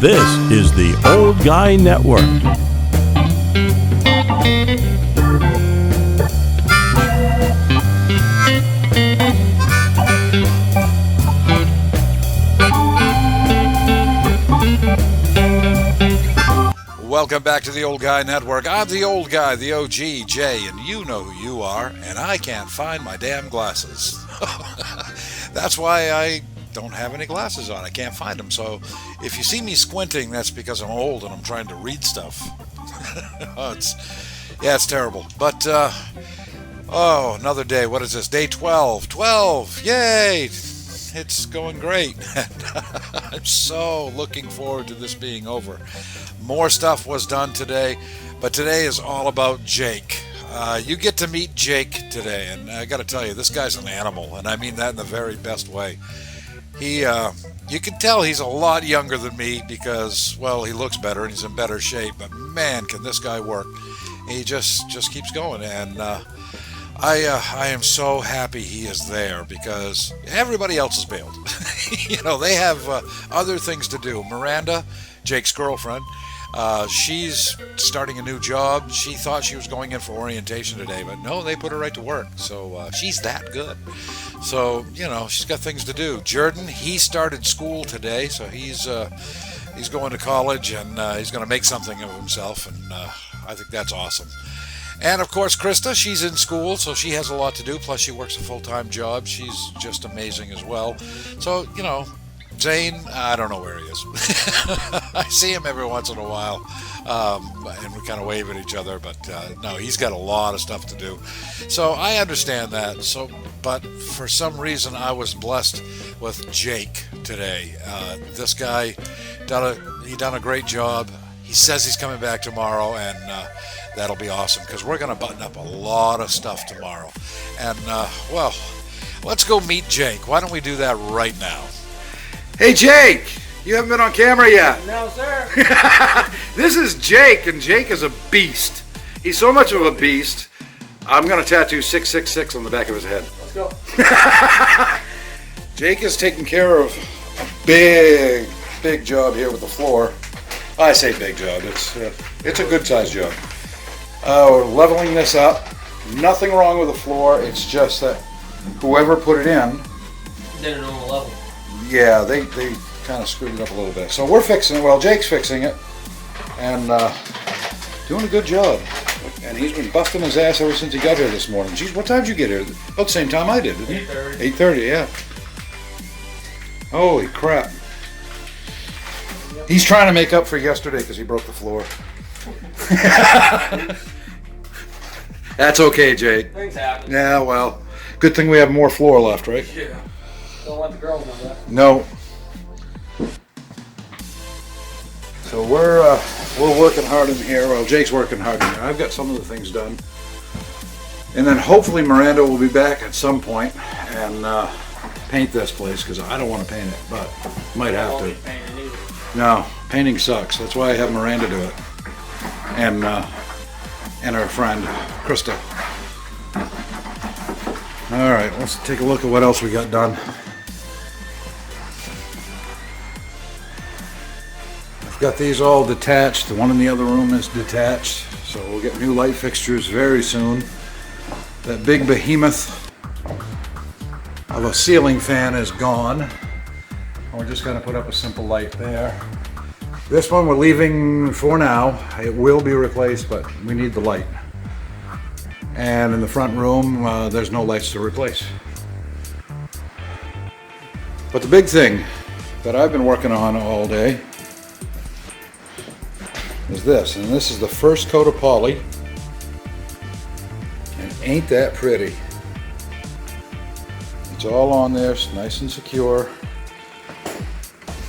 This is the Old Guy Network. Welcome back to the Old Guy Network. I'm the old guy, the OG, Jay, and you know who you are, and I can't find my damn glasses. That's why I don't have any glasses on. I can't find them. So if you see me squinting, that's because I'm old and I'm trying to read stuff. It's terrible. But, another day. What is this? Day 12. 12! Yay! It's going great. I'm so looking forward to this being over. More stuff was done today, but today is all about Jake. You get to meet Jake today, and I got to tell you, this guy's an animal, and I mean that in the very best way. You can tell he's a lot younger than me because, well, he looks better and he's in better shape, but man, can this guy work. He just keeps going, and I am so happy he is there because everybody else has bailed. They have other things to do. Miranda, Jake's girlfriend, she's starting a new job. She thought she was going in for orientation today, but no, they put her right to work. So she's that good. So, she's got things to do. Jordan, he started school today, so he's going to college, and he's going to make something of himself, and I think that's awesome. And, of course, Krista, she's in school, so she has a lot to do, plus she works a full-time job. She's just amazing as well. So, Zane, I don't know where he is. I see him every once in a while, and we kind of wave at each other, but no, he's got a lot of stuff to do. So I understand that. But for some reason, I was blessed with Jake today. This guy done a great job. He says he's coming back tomorrow, and that'll be awesome because we're going to button up a lot of stuff tomorrow. And let's go meet Jake. Why don't we do that right now? Hey, Jake, you haven't been on camera yet. No, sir. This is Jake, and Jake is a beast. He's so much of a beast, I'm going to tattoo 666 on the back of his head. Let's go. Jake is taking care of a big job here with the floor. I say big job. It's a good-sized job. We're leveling this up. Nothing wrong with the floor. It's just that whoever put it in Did it on the level. Yeah, they kind of screwed it up a little bit. So we're fixing it. Well, Jake's fixing it and doing a good job. And he's been busting his ass ever since he got here this morning. Geez, what time did you get here? About the same time I did, didn't you? 8:30. 8:30, yeah. Holy crap. He's trying to make up for yesterday because he broke the floor. That's okay, Jake. Things happen. Yeah, well, good thing we have more floor left, right? Yeah. Don't let the girls know that. No. So we're working hard in here. Well, Jake's working hard in here. I've got some of the things done. And then hopefully Miranda will be back at some point and paint this place because I don't want to paint it, but might have to. No, painting sucks. That's why I have Miranda do it. And her friend, Krista. All right, let's take a look at what else we got done. I've got these all detached. The one in the other room is detached. So we'll get new light fixtures very soon. That big behemoth of a ceiling fan is gone. We're just going to put up a simple light there. This one we're leaving for now. It will be replaced, but we need the light. And in the front room, there's no lights to replace. But the big thing that I've been working on all day is this. And this is the first coat of poly. And ain't that pretty. It's all on there, it's nice and secure.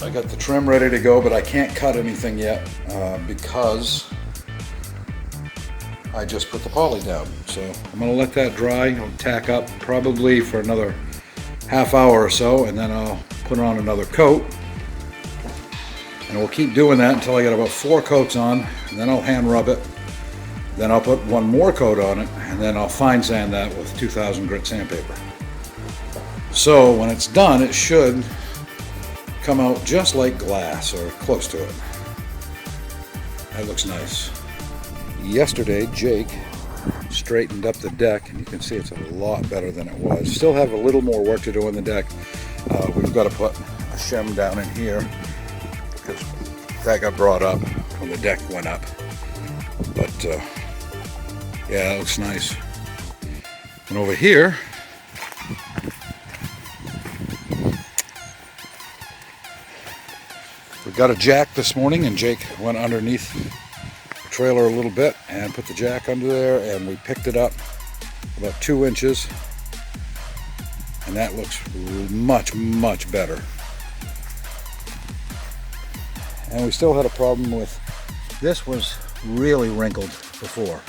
I got the trim ready to go, but I can't cut anything yet because I just put the poly down. So I'm going to let that dry. I'll tack up probably for another half hour or so, and then I'll put on another coat. And we'll keep doing that until I get about 4 coats on, and then I'll hand rub it. Then I'll put one more coat on it, and then I'll fine sand that with 2000 grit sandpaper. So when it's done, it should come out just like glass, or close to it. That looks nice. Yesterday, Jake straightened up the deck, and you can see it's a lot better than it was. Still have a little more work to do on the deck. We've got to put a shim down in here because that got brought up when the deck went up. But yeah, it looks nice. And over here, we got a jack this morning, and Jake went underneath the trailer a little bit and put the jack under there, and we picked it up about 2 inches, and that looks much better. And we still had a problem with, this was really wrinkled before.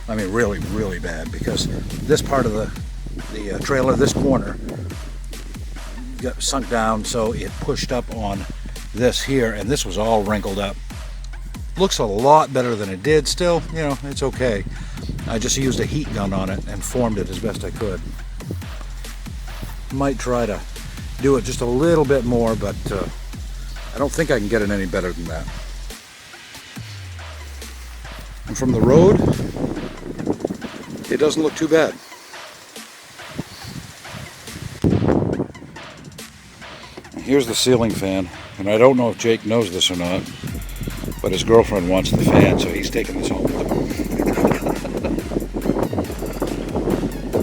I mean really bad, because this part of the trailer, this corner, got sunk down, so it pushed up on this here, and this was all wrinkled up. Looks a lot better than it did. Still, you know, it's okay. I just used a heat gun on it and formed it as best I could. Might try to do it just a little bit more, but I don't think I can get it any better than that. And from the road, it doesn't look too bad. Here's the ceiling fan, and I don't know if Jake knows this or not, but his girlfriend wants the fan, so he's taking this home with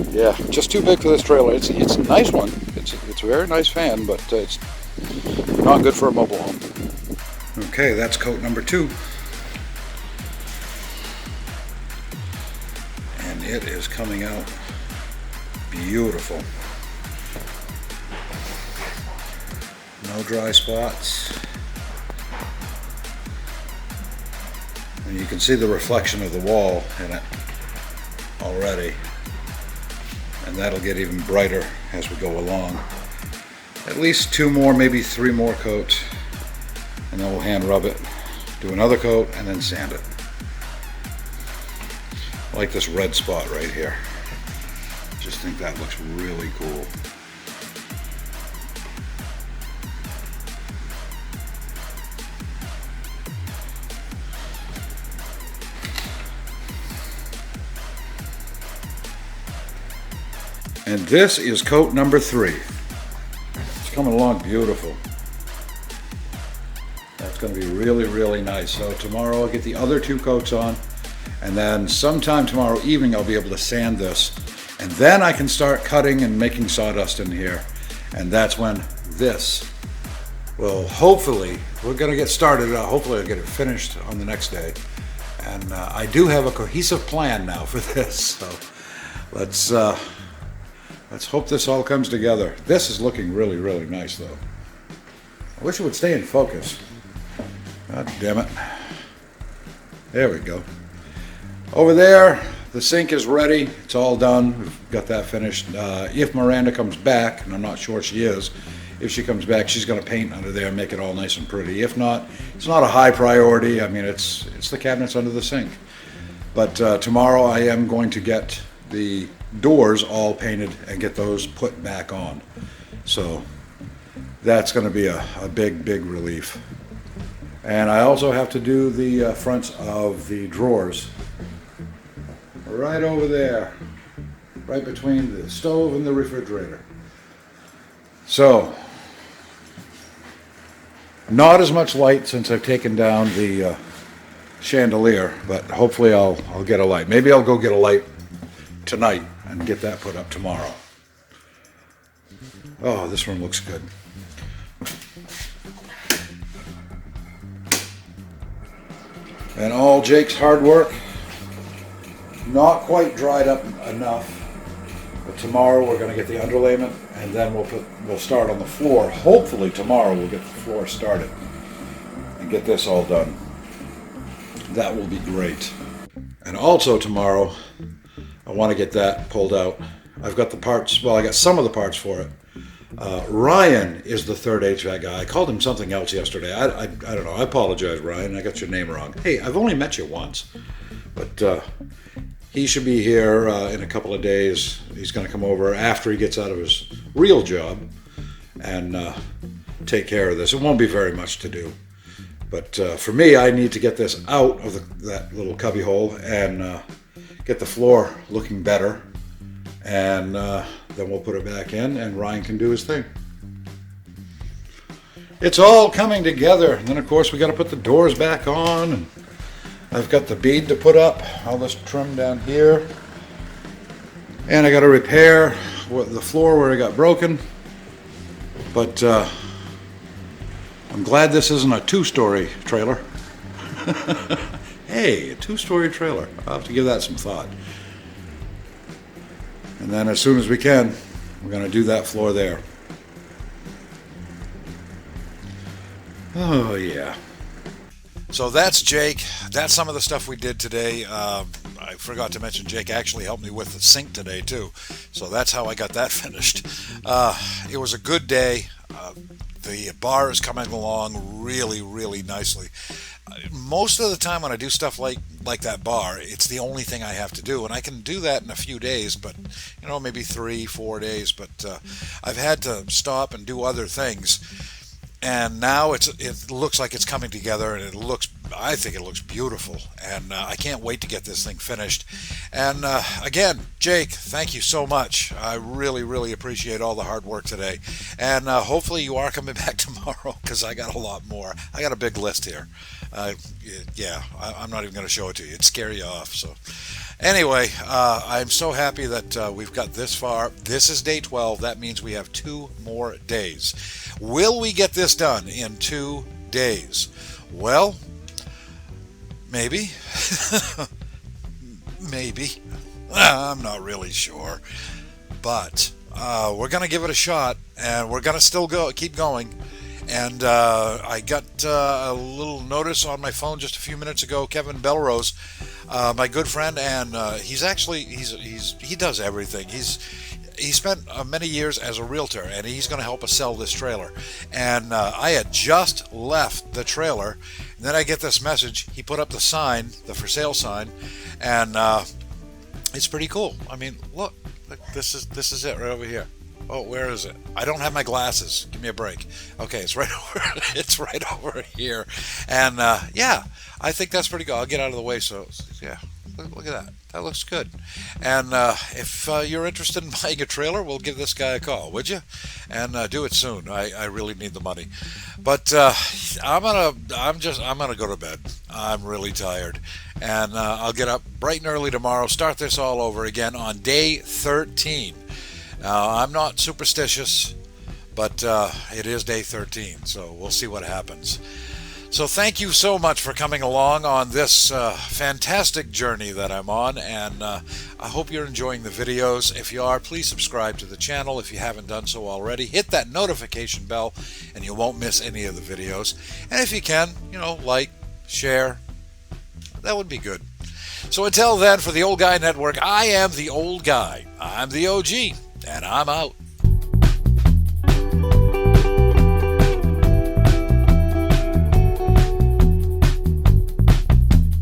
him. Yeah, just too big for this trailer. It's a nice one. It's a very nice fan, but it's not good for a mobile home. Okay, that's coat number 2. And it is coming out beautiful. No dry spots. And you can see the reflection of the wall in it already. And that'll get even brighter as we go along. At least 2 more, maybe 3 more coats. And then we'll hand rub it, do another coat, and then sand it. I like this red spot right here. Just think that looks really cool. And this is coat number 3. It's coming along beautiful. That's going to be really nice. So tomorrow I'll get the other 2 coats on, and then sometime tomorrow evening I'll be able to sand this, and then I can start cutting and making sawdust in here, and that's when this will hopefully, we're going to get started. Hopefully I'll get it finished on the next day, and I do have a cohesive plan now for this. So let's hope this all comes together. This is looking really nice though. I wish it would stay in focus. God damn it. There we go. Over there, the sink is ready. It's all done. We've got that finished. If Miranda comes back, and I'm not sure she is, if she comes back, she's going to paint under there and make it all nice and pretty. If not, it's not a high priority. I mean, it's the cabinets under the sink. But tomorrow I am going to get the doors all painted and get those put back on. So that's going to be a big relief. And I also have to do the fronts of the drawers. Right over there. Right between the stove and the refrigerator. So, not as much light since I've taken down the chandelier, but hopefully I'll get a light. Maybe I'll go get a light tonight and get that put up tomorrow. Oh, this one looks good. And all Jake's hard work, not quite dried up enough, but tomorrow we're going to get the underlayment, and then we'll start on the floor. Hopefully tomorrow we'll get the floor started and get this all done. That will be great. And also tomorrow, I want to get that pulled out. I've got the parts, well, I got some of the parts for it. Ryan is the third HVAC guy. I called him something else yesterday. I don't know. I apologize, Ryan. I got your name wrong. Hey, I've only met you once. But he should be here in a couple of days. He's going to come over after he gets out of his real job. And take care of this. It won't be very much to do. But for me, I need to get this out of that little cubby hole and get the floor looking better. And then we'll put it back in and Ryan can do his thing. It's all coming together. And then, of course, we got to put the doors back on. And I've got the bead to put up, all this trim down here. And I got to repair the floor where it got broken. But I'm glad this isn't a two-story trailer. Hey, a two-story trailer. I'll have to give that some thought. And then as soon as we can, we're going to do that floor there. Oh, yeah. So that's Jake. That's some of the stuff we did today. I forgot to mention Jake actually helped me with the sink today, too. So that's how I got that finished. It was a good day. The bar is coming along really, really nicely. Most of the time when I do stuff like that bar, it's the only thing I have to do, and I can do that in a few days, but maybe 3-4 days. But I've had to stop and do other things, and now it looks like it's coming together, and I think it looks beautiful, and I can't wait to get this thing finished. And again, Jake, thank you so much. I really, really appreciate all the hard work today, and hopefully you are coming back tomorrow, because I got a lot more. I got a big list here. I'm not even going to show it to you. It'd scare you off. So anyway, I'm so happy that we've got this far. This is day 12. That means we have 2 more days. Will we get this done in 2 days? Well, maybe. Maybe. I'm not really sure. But we're going to give it a shot, and we're going to still keep going. And I got a little notice on my phone just a few minutes ago. Kevin Belrose, my good friend, and he does everything. He spent many years as a realtor, and he's going to help us sell this trailer. And I had just left the trailer, and then I get this message. He put up the sign, the for sale sign, and it's pretty cool. I mean, look, this is it right over here. Oh, where is it? I don't have my glasses. Give me a break. Okay, it's right over. It's right over here, and yeah, I think that's pretty good. I'll get out of the way. So yeah, look at that. That looks good. And if you're interested in buying a trailer, we'll give this guy a call, would you? And do it soon. I really need the money. But I'm gonna go to bed. I'm really tired, and I'll get up bright and early tomorrow. Start this all over again on day 13. Now, I'm not superstitious, but it is day 13, so we'll see what happens. So thank you so much for coming along on this fantastic journey that I'm on, and I hope you're enjoying the videos. If you are, please subscribe to the channel if you haven't done so already. Hit that notification bell, and you won't miss any of the videos. And if you can, like, share, that would be good. So until then, for the Old Guy Network, I am the Old Guy. I'm the OG. And I'm out.